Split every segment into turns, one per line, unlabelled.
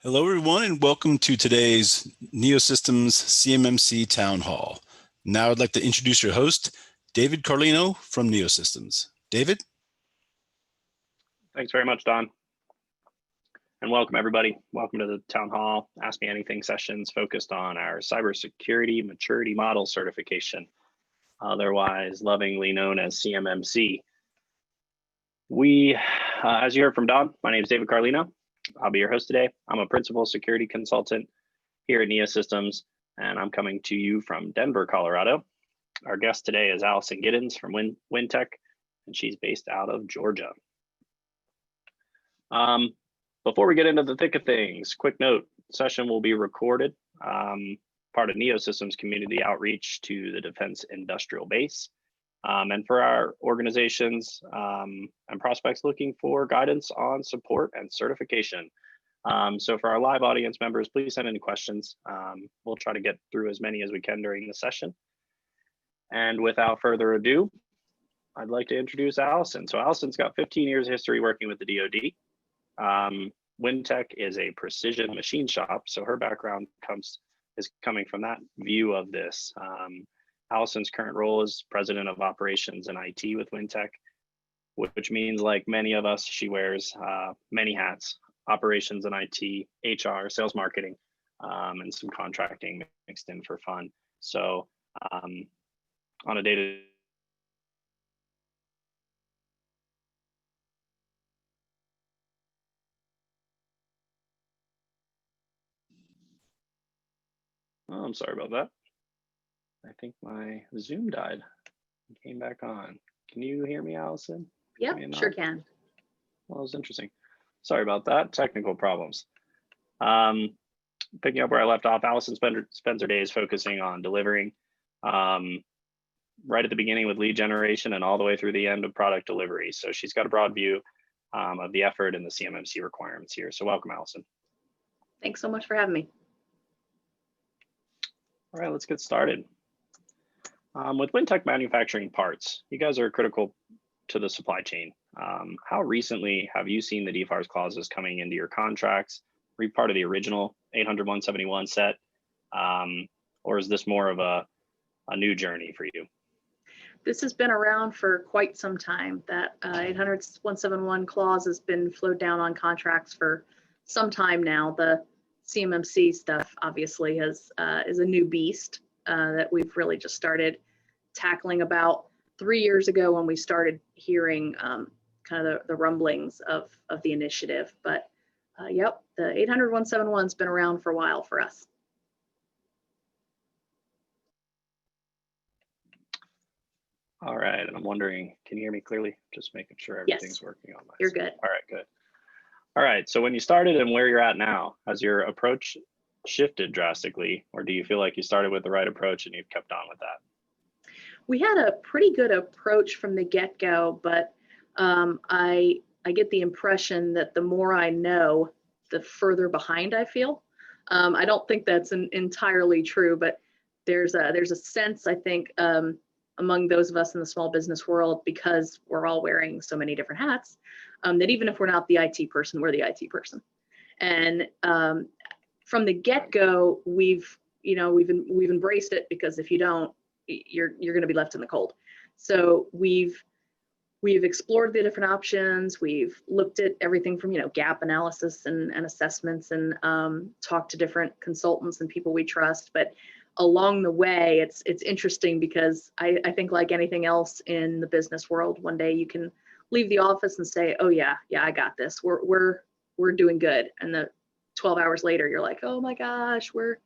Hello, everyone, and welcome to today's NeoSystems CMMC Town Hall. Now I'd like to introduce your host, David Carlino from NeoSystems. David?
Thanks very much, Don. And welcome, everybody. Welcome to the Town Hall Ask Me Anything sessions focused on our Cybersecurity Maturity Model Certification, otherwise lovingly known as CMMC. As you heard from Don, my name is David Carlino. I'll be your host today. I'm a Principal Security Consultant here at NeoSystems, and I'm coming to you from Denver, Colorado. Our guest today is Allison Giddens from WinTech, and she's based out of Georgia. Before we get into the thick of things, quick note, session will be recorded, part of NeoSystems community outreach to the Defense Industrial Base. And for our organizations and prospects looking for guidance on support and certification. So for our live audience members, please send any questions. We'll try to get through as many as we can during the session. And without further ado, I'd like to introduce Allison. So Allison's got 15 years of history working with the DoD. WinTech is a precision machine shop, so her background is coming from that view of this. Allison's current role is President of Operations and IT with WinTech, which means, like many of us, she wears many hats: operations and IT, HR, sales, marketing, and some contracting mixed in for fun. So on a day-to-day Oh, I'm sorry about that. I think my Zoom died. It came back on. Can you hear me, Allison?
Yep, sure can.
Well, it was interesting. Sorry about that. Technical problems. Picking up where I left off, Allison spends her days focusing on delivering right at the beginning with lead generation and all the way through the end of product delivery. So she's got a broad view of the effort and the CMMC requirements here. So welcome, Allison.
Thanks so much for having me.
All right, let's get started. With WinTech manufacturing parts, you guys are critical to the supply chain. How recently have you seen the DFARS clauses coming into your contracts? Were you part of the original 800-171 set? Or is this more of a new journey for you?
This has been around for quite some time. That 800-171 clause has been flowed down on contracts for some time now. The CMMC stuff obviously is a new beast that we've really just started tackling about 3 years ago when we started hearing kind of the rumblings of the initiative. But yep, the 800-171's been around for a while for us.
All right, and I'm wondering, can you hear me clearly? Just making sure everything's working on my
You're
side.
good.
All right, good. All right, so when you started and where you're at now, has your approach shifted drastically, or do you feel like you started with the right approach and you've kept on with that?
We had a pretty good approach from the get-go, but I get the impression that the more I know, the further behind I feel. I don't think that's entirely true, but there's a sense, I think, among those of us in the small business world, because we're all wearing so many different hats, that even if we're not the IT person, we're the IT person. And from the get-go, we've embraced it, because if you don't, you're going to be left in the cold. So we've explored the different options. We've looked at everything from gap analysis and assessments, and talked to different consultants and people we trust. But along the way, it's interesting, because I think, like anything else in the business world, one day you can leave the office and say, oh yeah, I got this. We're doing good. And the 12 hours later, you're like, oh my gosh, we're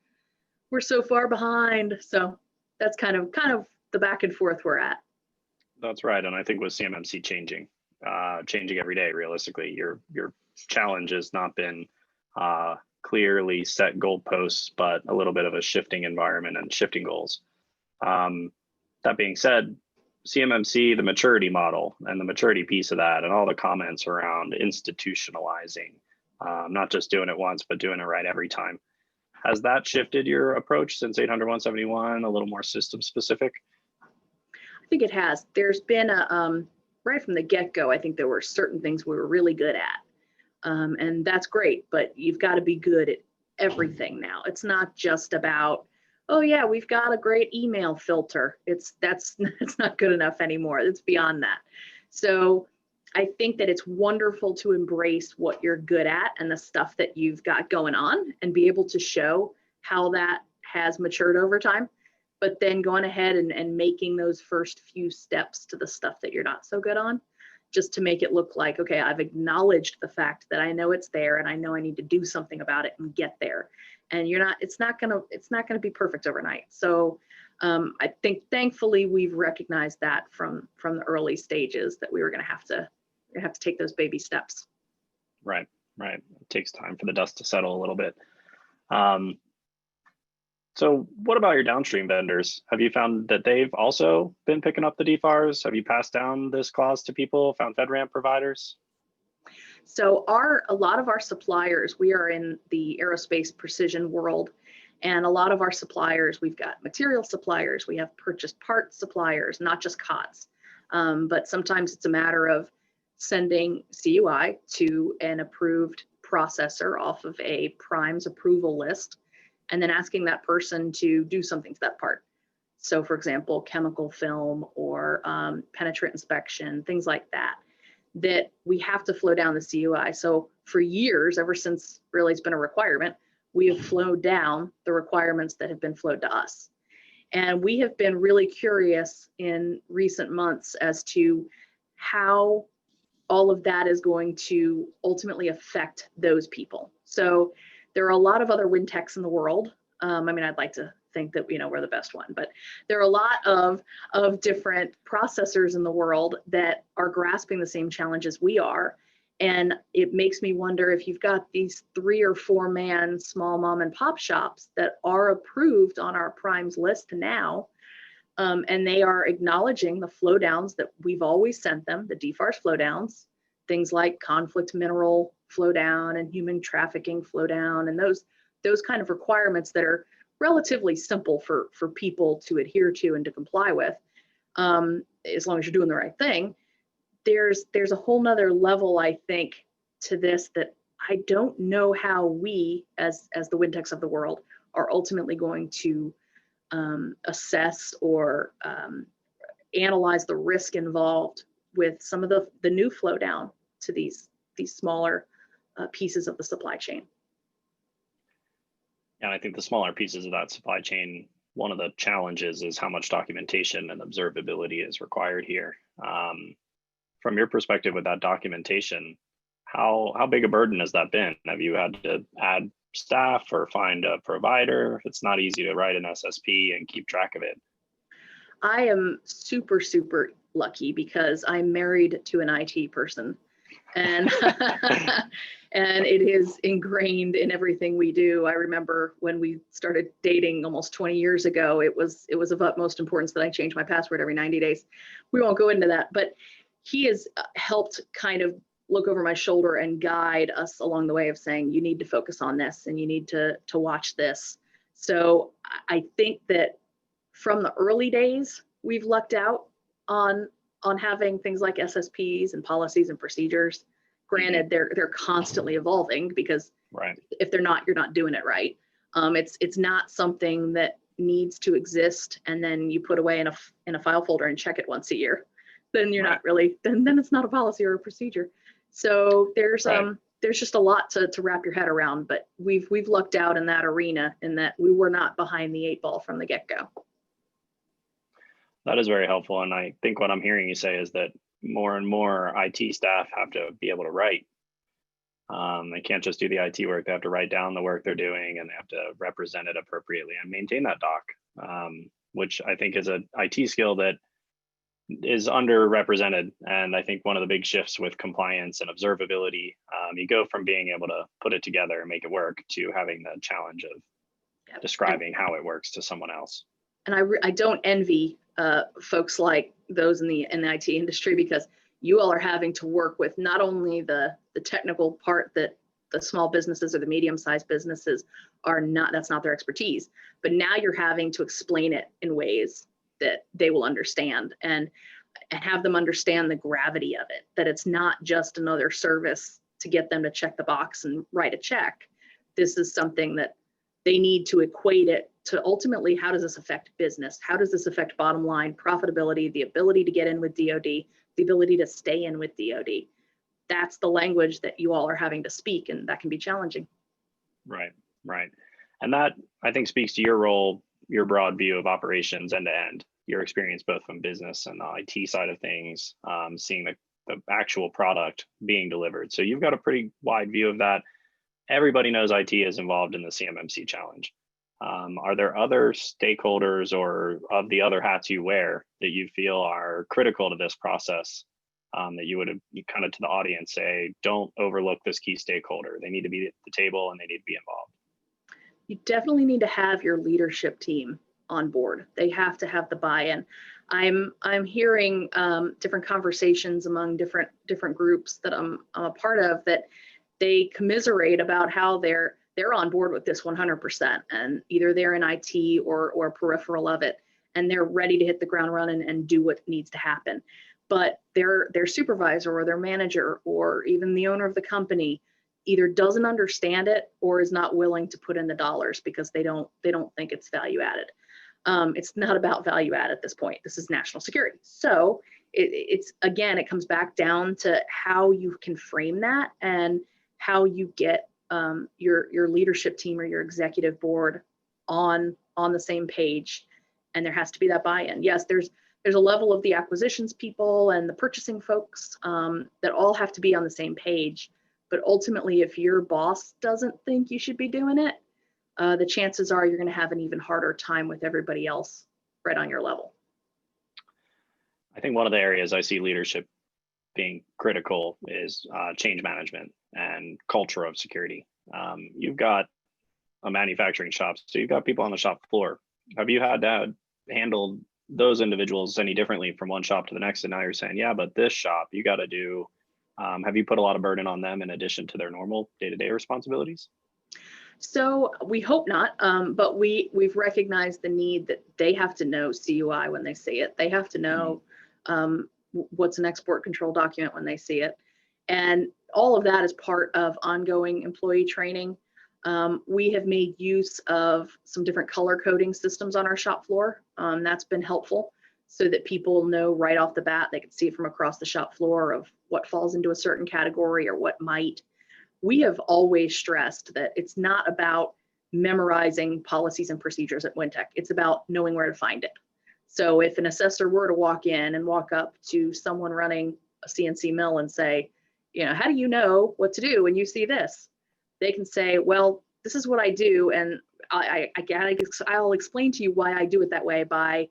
so far behind. So that's kind of the back and forth we're at.
That's right, and I think with CMMC changing every day, realistically, your challenge has not been clearly set goalposts, but a little bit of a shifting environment and shifting goals. That being said, CMMC, the maturity model and the maturity piece of that, and all the comments around institutionalizing, not just doing it once, but doing it right every time. Has that shifted your approach since 800-171, a little more system specific?
I think it has. There's been right from the get-go, I think there were certain things we were really good at. And that's great, but you've got to be good at everything now. It's not just about, oh yeah, we've got a great email filter. It's not good enough anymore. It's beyond that. So I think that it's wonderful to embrace what you're good at and the stuff that you've got going on and be able to show how that has matured over time, but then going ahead and making those first few steps to the stuff that you're not so good on, just to make it look like, okay, I've acknowledged the fact that I know it's there and I know I need to do something about it and get there. And it's not gonna be perfect overnight. So I think thankfully we've recognized that from the early stages that we were gonna have to take those baby steps.
Right. It takes time for the dust to settle a little bit. So what about your downstream vendors? Have you found that they've also been picking up the DFARS? Have you passed down this clause to people, found FedRAMP providers?
So a lot of our suppliers, we are in the aerospace precision world, and a lot of our suppliers, we've got material suppliers, we have purchased parts suppliers, not just COTS, but sometimes it's a matter of sending CUI to an approved processor off of a primes approval list, and then asking that person to do something to that part. So for example, chemical film or penetrant inspection, things like that we have to flow down the CUI. So for years, ever since really it's been a requirement, we have flowed down the requirements that have been flowed to us. And we have been really curious in recent months as to how all of that is going to ultimately affect those people. So there are a lot of other wind techs in the world. I mean, I'd like to think that we're the best one, but there are a lot of different processors in the world that are grasping the same challenges we are. And it makes me wonder if you've got these 3 or 4 man small mom and pop shops that are approved on our primes list now, and they are acknowledging the flow downs that we've always sent them, the DFARS flow downs, things like conflict mineral flow down and human trafficking flow down, and those kind of requirements that are relatively simple for people to adhere to and to comply with, as long as you're doing the right thing. There's a whole nother level, I think, to this that I don't know how we, as the wind techs of the world, are ultimately going to assess or analyze the risk involved with some of the new flow down to these smaller pieces of the supply chain.
And I think the smaller pieces of that supply chain, one of the challenges is how much documentation and observability is required here. From your perspective with that documentation, how big a burden has that been? Have you had to add staff or find a provider? It's not easy to write an SSP and keep track of it.
I am super, super lucky because I'm married to an IT person, and and it is ingrained in everything we do. I remember when we started dating almost 20 years ago, it was of utmost importance that I change my password every 90 days. We won't go into that, but he has helped kind of look over my shoulder and guide us along the way of saying, you need to focus on this and you need to watch this. So I think that from the early days, we've lucked out on having things like SSPs and policies and procedures. Granted, they're constantly evolving because if they're not, you're not doing it right. It's not something that needs to exist and then you put away in a file folder and check it once a year. Then you're not really, then it's not a policy or a procedure. So there's just a lot to wrap your head around, but we've lucked out in that arena in that we were not behind the 8 ball from the get-go.
That is very helpful. And I think what I'm hearing you say is that more and more IT staff have to be able to write. They can't just do the IT work. They have to write down the work they're doing and they have to represent it appropriately and maintain that doc, which I think is an IT skill that is underrepresented. And I think one of the big shifts with compliance and observability, you go from being able to put it together and make it work to having the challenge of describing how it works to someone else.
And I don't envy folks like those in the IT industry, because you all are having to work with not only the technical part that the small businesses or the medium-sized businesses are not, that's not their expertise, but now you're having to explain it in ways that they will understand and have them understand the gravity of it, that it's not just another service to get them to check the box and write a check. This is something that they need to equate it to ultimately, how does this affect business? How does this affect bottom line profitability, the ability to get in with DoD, the ability to stay in with DoD? That's the language that you all are having to speak, and that can be challenging.
Right, right. And that, I think, speaks to your role, your broad view of operations end to end, your experience both from business and the IT side of things, seeing the actual product being delivered. So you've got a pretty wide view of that. Everybody knows IT is involved in the CMMC challenge. Are there other stakeholders or of the other hats you wear that you feel are critical to this process, that you would have kind of to the audience say, don't overlook this key stakeholder. They need to be at the table and they need to be involved?
You definitely need to have your leadership team on board. They have to have the buy-in. I'm hearing different conversations among different groups that I'm a part of, that they commiserate about how they're on board with this 100%, and either they're in IT or peripheral of it, and they're ready to hit the ground running and do what needs to happen. But their supervisor or their manager or even the owner of the company either doesn't understand it or is not willing to put in the dollars because they don't think it's value added. It's not about value add at this point. This is national security. So it's again, it comes back down to how you can frame that and how you get your leadership team or your executive board on the same page. And there has to be that buy-in. Yes, there's a level of the acquisitions people and the purchasing folks that all have to be on the same page. But ultimately, if your boss doesn't think you should be doing it, the chances are you're going to have an even harder time with everybody else right on your level.
I think one of the areas I see leadership being critical is change management and culture of security. You've got a manufacturing shop, so you've got people on the shop floor. Have you had to handle those individuals any differently from one shop to the next? And now you're saying, yeah, but this shop, you got to do, have you put a lot of burden on them in addition to their normal day-to-day responsibilities?
So we hope not, but we've recognized the need that they have to know CUI when they see it. They have to know what's an export control document when they see it. And all of that is part of ongoing employee training. We have made use of some different color coding systems on our shop floor. That's been helpful so that people know right off the bat, they can see from across the shop floor of what falls into a certain category or what might. We have always stressed that it's not about memorizing policies and procedures at Wintec. It's about knowing where to find it. So if an assessor were to walk in and walk up to someone running a CNC mill and say, you know, how do you know what to do when you see this? They can say, well, this is what I do, and I'll explain to you why I do it that way by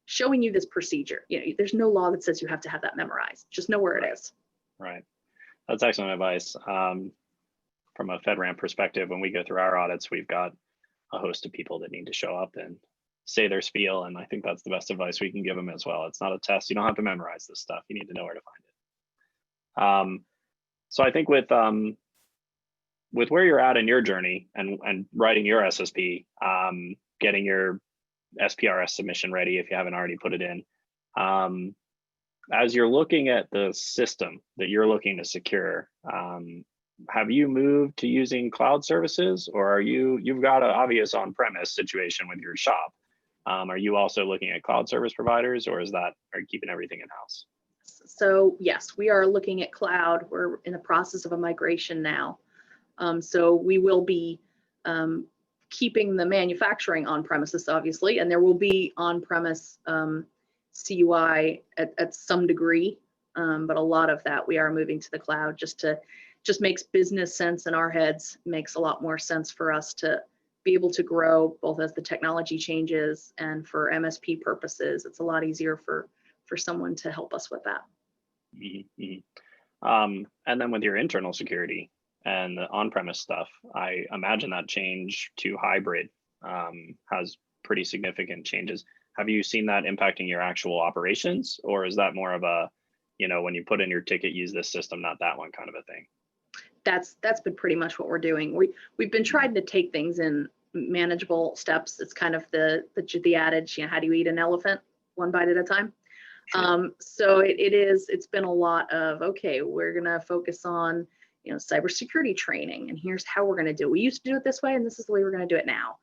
showing you this procedure. You know, there's no law that says you have to have that memorized. Just know where it is.
Right. That's excellent advice. From a FedRAMP perspective, when we go through our audits, we've got a host of people that need to show up and say their spiel, and I think that's the best advice we can give them as well. It's not a test. You don't have to memorize this stuff. You need to know where to find it. So I think with where you're at in your journey and writing your SSP, getting your SPRS submission ready if you haven't already put it in, as you're looking at the system that you're looking to secure, have you moved to using cloud services, or are you've got an obvious on-premise situation with your shop? Are you also looking at cloud service providers, or are you keeping everything in-house?
So yes, we are looking at cloud. We're in the process of a migration now. So we will be keeping the manufacturing on premises, obviously, and there will be on-premise CUI at some degree, but a lot of that we are moving to the cloud just makes business sense in our heads, makes a lot more sense for us to be able to grow both as the technology changes and for MSP purposes. It's a lot easier for someone to help us with that.
Mm-hmm. And then with your internal security and the on-premise stuff, I imagine that change to hybrid has pretty significant changes. Have you seen that impacting your actual operations, or is that more of a, you know, when you put in your ticket, use this system, not that one kind of a thing?
That's been pretty much what we're doing. We've been trying to take things in manageable steps. It's kind of the adage, you know, how do you eat an elephant? One bite at a time. Sure. So it's been a lot of, okay, we're gonna focus on, cybersecurity training, and here's how we're going to do it. We used to do it this way, and this is the way we're going to do it now.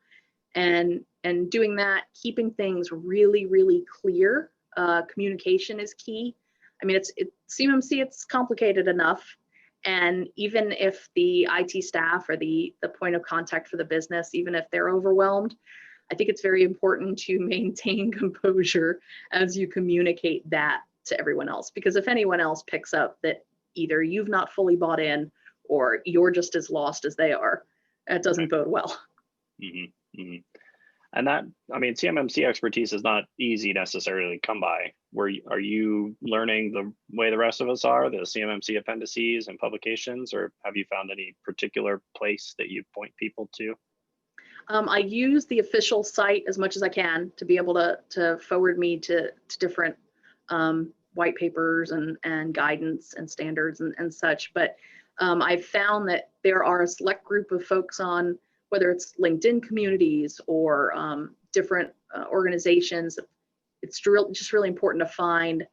And doing that, keeping things really, really clear. Communication is key. I mean, it's CMMC, it's complicated enough. And even if the IT staff or the point of contact for the business, even if they're overwhelmed, I think it's very important to maintain composure as you communicate that to everyone else. Because if anyone else picks up that either you've not fully bought in or you're just as lost as they are, that doesn't bode well.
Mm-hmm, mm-hmm. And that, I mean, CMMC expertise is not easy necessarily to come by. Are you learning the way the rest of us are, the CMMC appendices and publications, or have you found any particular place that you point people to?
I use the official site as much as I can to be able to forward me to different white papers and guidance and standards and such. But I've found that there are a select group of folks on, whether it's LinkedIn communities or different organizations. It's just really important to find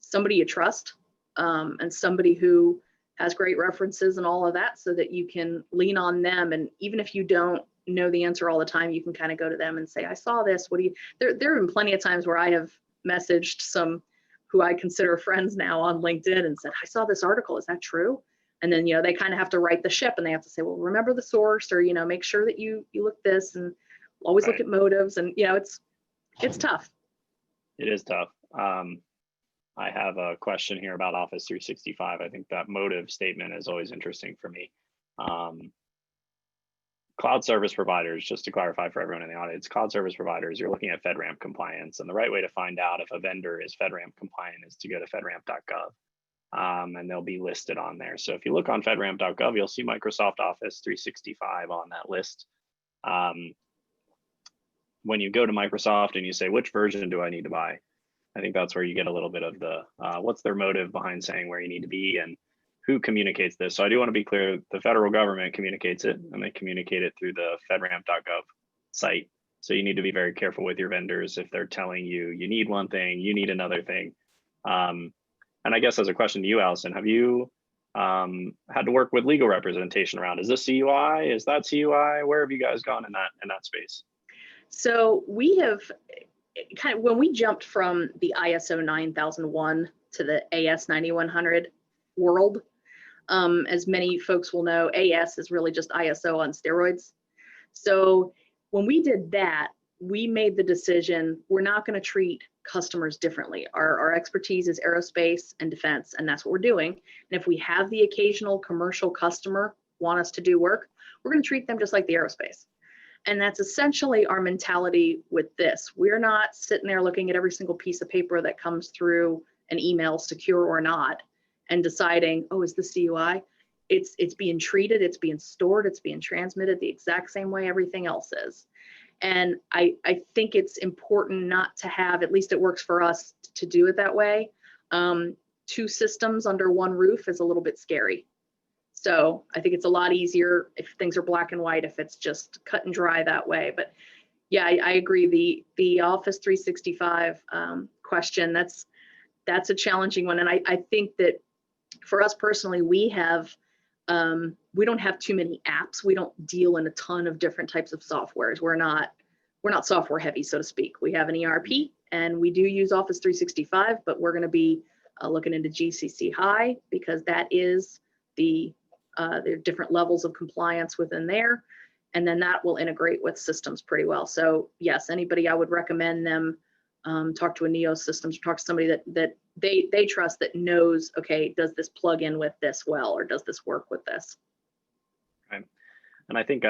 somebody you trust and somebody who has great references and all of that, so that you can lean on them. And even if you don't know the answer all the time, you can kind of go to them and say, I saw this, what do you, there have been plenty of times where I have messaged some who I consider friends now on LinkedIn and said, I saw this article, is that true? And then, they kind of have to right the ship, and they have to say, well, remember the source, or, make sure that you look this, and always look at motives. And, it's tough.
It is tough. I have a question here about Office 365. I think that motive statement is always interesting for me. Cloud service providers, just to clarify for everyone in the audience, cloud service providers, you're looking at FedRAMP compliance, and the right way to find out if a vendor is FedRAMP compliant is to go to fedramp.gov. And they'll be listed on there. So if you look on fedramp.gov, you'll see Microsoft Office 365 on that list. When you go to Microsoft and you say, which version do I need to buy? I think that's where you get a little bit of the, what's their motive behind saying where you need to be and who communicates this. So I do want to be clear, the federal government communicates it, and they communicate it through the fedramp.gov site. So you need to be very careful with your vendors if they're telling you, you need one thing, you need another thing. And I guess as a question to you, Allison, have you had to work with legal representation around, is this CUI? Is that CUI? Where have you guys gone in that space?
So we have kind of, when we jumped from the ISO 9001 to the AS 9100 world, as many folks will know, AS is really just ISO on steroids. So when we did that, we made the decision, we're not going to treat customers differently. Our expertise is aerospace and defense, and that's what we're doing. And if we have the occasional commercial customer want us to do work, we're going to treat them just like the aerospace. And that's essentially our mentality with this. We're not sitting there looking at every single piece of paper that comes through an email, secure or not, and deciding, oh, is this CUI? It's being treated, it's being stored, it's being transmitted the exact same way everything else is. And I think it's important not to have, at least it works for us to do it that way. Two systems under one roof is a little bit scary. So I think it's a lot easier if things are black and white, if it's just cut and dry that way. But yeah, I agree. The Office 365 question, that's a challenging one. And I think that for us personally, we don't have too many apps. We don't deal in a ton of different types of softwares. We're not software heavy, so to speak. We have an ERP and we do use Office 365, but we're going to be looking into GCC High, because that is there are different levels of compliance within there. And then that will integrate with systems pretty well. So yes, anybody, I would recommend them talk to a NeoSystems, or talk to somebody that they trust, that knows, okay, does this plug in with this well, or does this work with this?
Right. And I think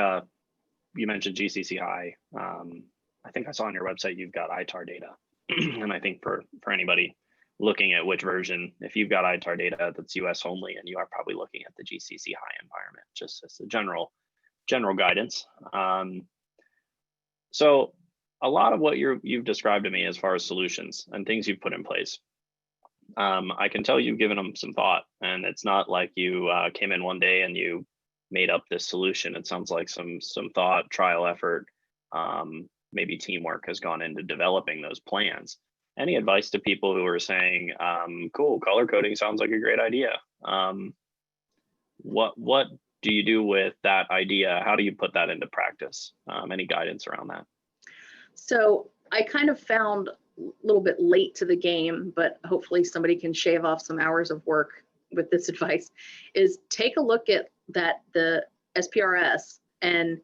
you mentioned GCC High. I think I saw on your website you've got ITAR data. And I think for anybody looking at which version, if you've got ITAR data that's US only, and you are probably looking at the GCC High environment, just as a general guidance. So a lot of what you've described to me as far as solutions and things you've put in place, I can tell you've given them some thought, and it's not like you came in one day and you made up this solution. It sounds like some thought, trial effort, maybe teamwork has gone into developing those plans. Any advice to people who are saying, cool, color coding sounds like a great idea. what do you do with that idea? How do you put that into practice? Any guidance around that?
So I kind of found a little bit late to the game, but hopefully somebody can shave off some hours of work with this advice, is take a look at the SPRS and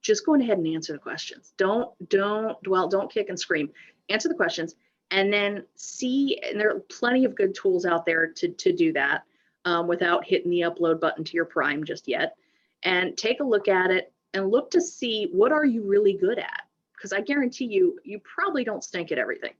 just go ahead and answer the questions. Don't dwell, don't kick and scream. Answer the questions and then see, and there are plenty of good tools out there to do that without hitting the upload button to your Prime just yet. And take a look at it and look to see what are you really good at? Because I guarantee you, you probably don't stink at everything.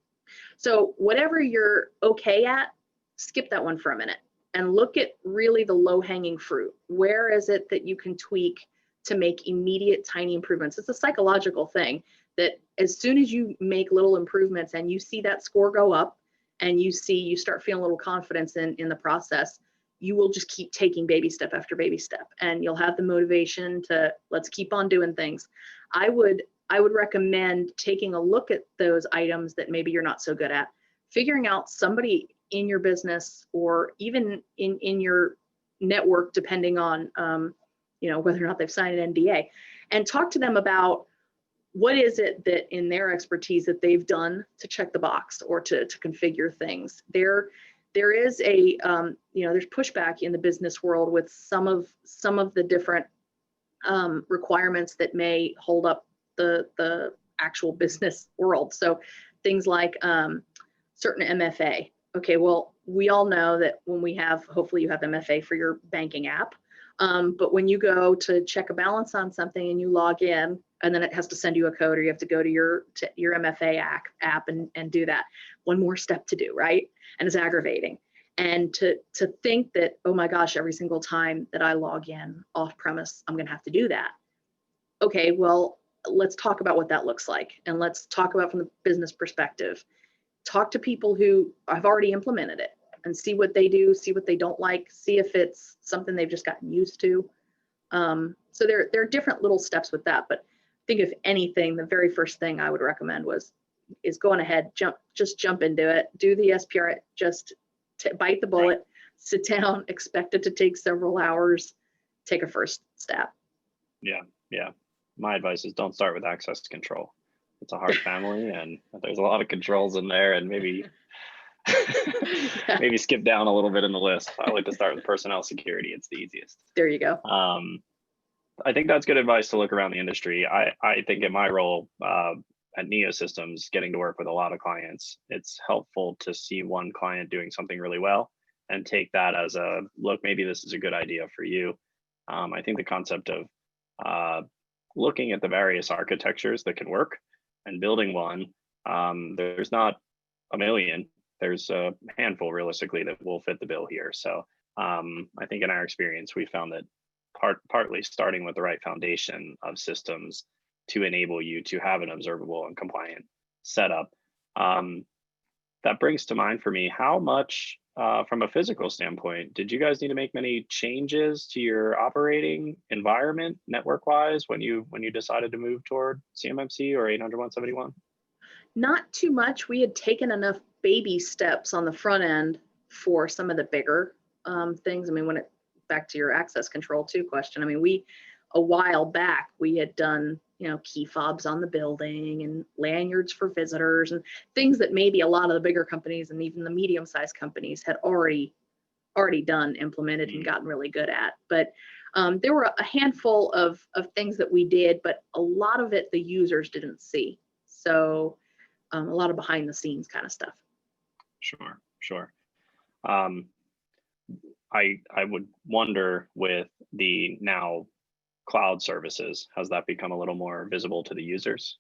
So whatever you're okay at, skip that one for a minute and look at really the low-hanging fruit. Where is it that you can tweak to make immediate tiny improvements? It's a psychological thing that as soon as you make little improvements and you see that score go up and you start feeling a little confidence in the process, you will just keep taking baby step after baby step and you'll have the motivation to let's keep on doing things. I would recommend taking a look at those items that maybe you're not so good at, figuring out somebody in your business or even in your network, depending on whether or not they've signed an NDA, and talk to them about what is it that in their expertise that they've done to check the box or to configure things. There is there's pushback in the business world with some of the different requirements that may hold up the actual business world. So things like certain MFA. Okay, well, we all know that when we have, hopefully you have MFA for your banking app, but when you go to check a balance on something and you log in, and then it has to send you a code, or you have to go to your MFA app and do that. One more step to do, right? And it's aggravating. And to think that, oh my gosh, every single time that I log in off premise, I'm gonna have to do that. Okay, well, let's talk about what that looks like. And let's talk about from the business perspective. Talk to people who have already implemented it and see what they do, see what they don't like, see if it's something they've just gotten used to. So there are different little steps with that, but I think if anything, the very first thing I would recommend is going ahead, just jump into it, do the SPR, just bite the bullet, sit down, expect it to take several hours, take a first step.
Yeah. My advice is don't start with access control. It's a hard family and there's a lot of controls in there, and maybe maybe skip down a little bit in the list. I like to start with personnel security. It's the easiest.
There you go.
I think that's good advice to look around the industry. I think in my role at NeoSystems, getting to work with a lot of clients, it's helpful to see one client doing something really well and take that as a look, maybe this is a good idea for you. I think the concept of looking at the various architectures that can work and building one, there's not a million, there's a handful realistically that will fit the bill here. So I think in our experience, we found that partly starting with the right foundation of systems to enable you to have an observable and compliant setup. That brings to mind for me, how much from a physical standpoint, did you guys need to make many changes to your operating environment network-wise when you decided to move toward CMMC or 800.171?
Not too much. We had taken enough baby steps on the front end for some of the bigger things. I mean, back to your access control too question. I mean, a while back, we had done, key fobs on the building and lanyards for visitors and things that maybe a lot of the bigger companies and even the medium-sized companies had already done, implemented, and gotten really good at. But there were a handful of things that we did, but a lot of it the users didn't see. So a lot of behind the scenes kind of stuff.
Sure. I would wonder with the now cloud services, has that become a little more visible to the users?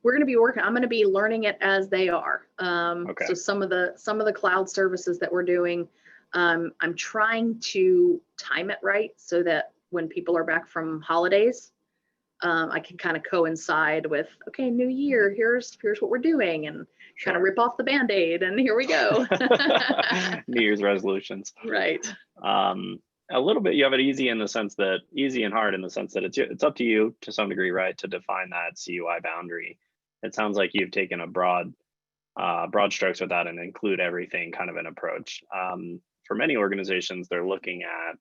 We're going to be I'm going to be learning it as they are.
Okay.
So some of the cloud services that we're doing, I'm trying to time it right so that when people are back from holidays, I can kind of coincide with, okay, new year, here's what we're doing, and kind of rip off the Band-Aid, and here we go.
New Year's resolutions.
Right.
A little bit, you have it easy and hard in the sense that it's up to you to some degree, right, to define that CUI boundary. It sounds like you've taken a broad strokes with that and include everything kind of an approach. for many organizations, they're looking at,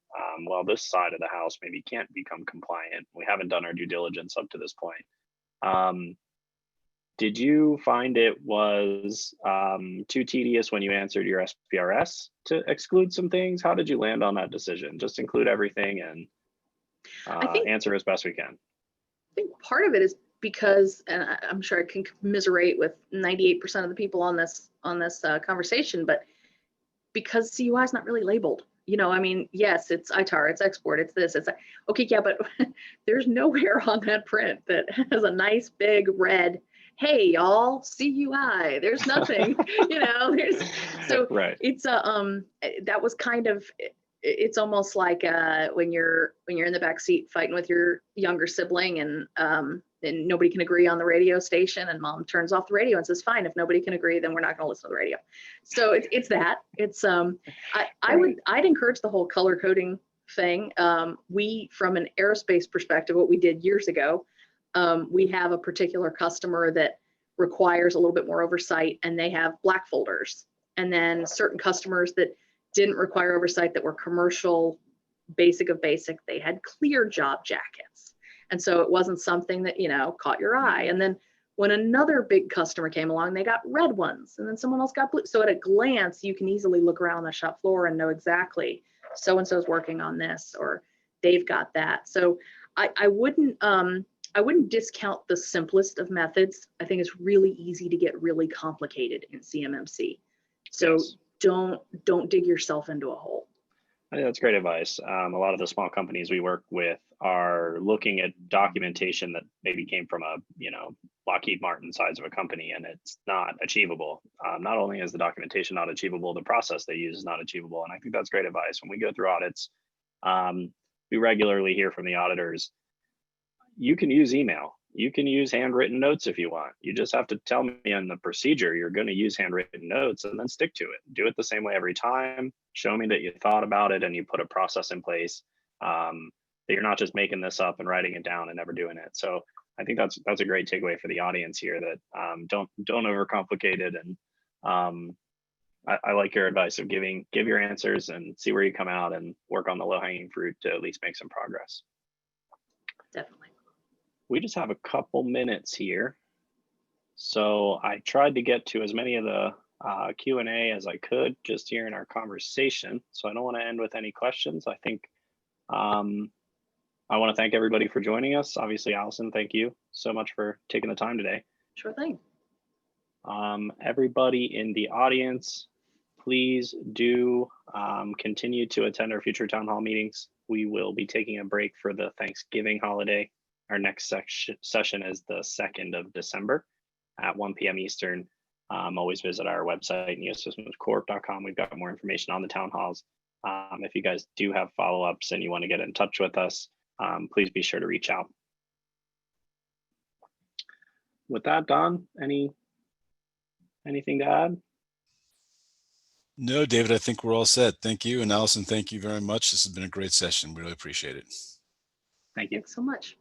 well, this side of the house maybe can't become compliant. We haven't done our due diligence up to this point. Did you find it was too tedious when you answered your SPRS to exclude some things? How did you land on that decision? Just include everything and answer as best we can.
I think part of it is because, and I'm sure I can commiserate with 98% of the people on this conversation, but because CUI is not really labeled. You know, I mean, yes, it's ITAR, it's export, it's this, it's okay, yeah, but there's nowhere on that print that has a nice big red, hey y'all, CUI. There's nothing, you know. So
right.
it's that was kind of, it's almost like when you're in the back seat fighting with your younger sibling and nobody can agree on the radio station, and mom turns off the radio and says, fine, if nobody can agree, then we're not going to listen to the radio. So it's that. It's I'd encourage the whole color coding thing. We, from an aerospace perspective, what we did years ago, we have a particular customer that requires a little bit more oversight, and they have black folders. And then certain customers that didn't require oversight, that were commercial, basic of basic, they had clear job jackets. And so it wasn't something that, you know, caught your eye. And then when another big customer came along, they got red ones, and then someone else got blue. So at a glance, you can easily look around the shop floor and know exactly so-and-so's working on this, or they've got that. So I wouldn't discount the simplest of methods. I think it's really easy to get really complicated in CMMC. So yes. Don't dig yourself into a hole.
I think that's great advice. A lot of the small companies we work with are looking at documentation that maybe came from a, you know, Lockheed Martin size of a company, and it's not achievable. Not only is the documentation not achievable, the process they use is not achievable. And I think that's great advice. When we go through audits, we regularly hear from the auditors, you can use email. You can use handwritten notes if you want. You just have to tell me in the procedure you're going to use handwritten notes, and then stick to it. Do it the same way every time. Show me that you thought about it and you put a process in place, that you're not just making this up and writing it down and never doing it. So I think that's a great takeaway for the audience here, that don't overcomplicate it. And I like your advice of give your answers and see where you come out, and work on the low hanging fruit to at least make some progress.
Definitely.
We just have a couple minutes here. So I tried to get to as many of the Q&A as I could just here in our conversation. So I don't want to end with any questions. I think I want to thank everybody for joining us. Obviously, Allison, thank you so much for taking the time today.
Sure thing.
Everybody in the audience, please do continue to attend our future town hall meetings. We will be taking a break for the Thanksgiving holiday. Our next session is the 2nd of December at 1 p.m. Eastern. Always visit our website, neosystemscorp.com. We've got more information on the town halls. If you guys do have follow-ups and you want to get in touch with us, please be sure to reach out. With that, Don, anything to add?
No, David, I think we're all set. Thank you. And Allison, thank you very much. This has been a great session. We really appreciate it.
Thank you.
Thanks so much.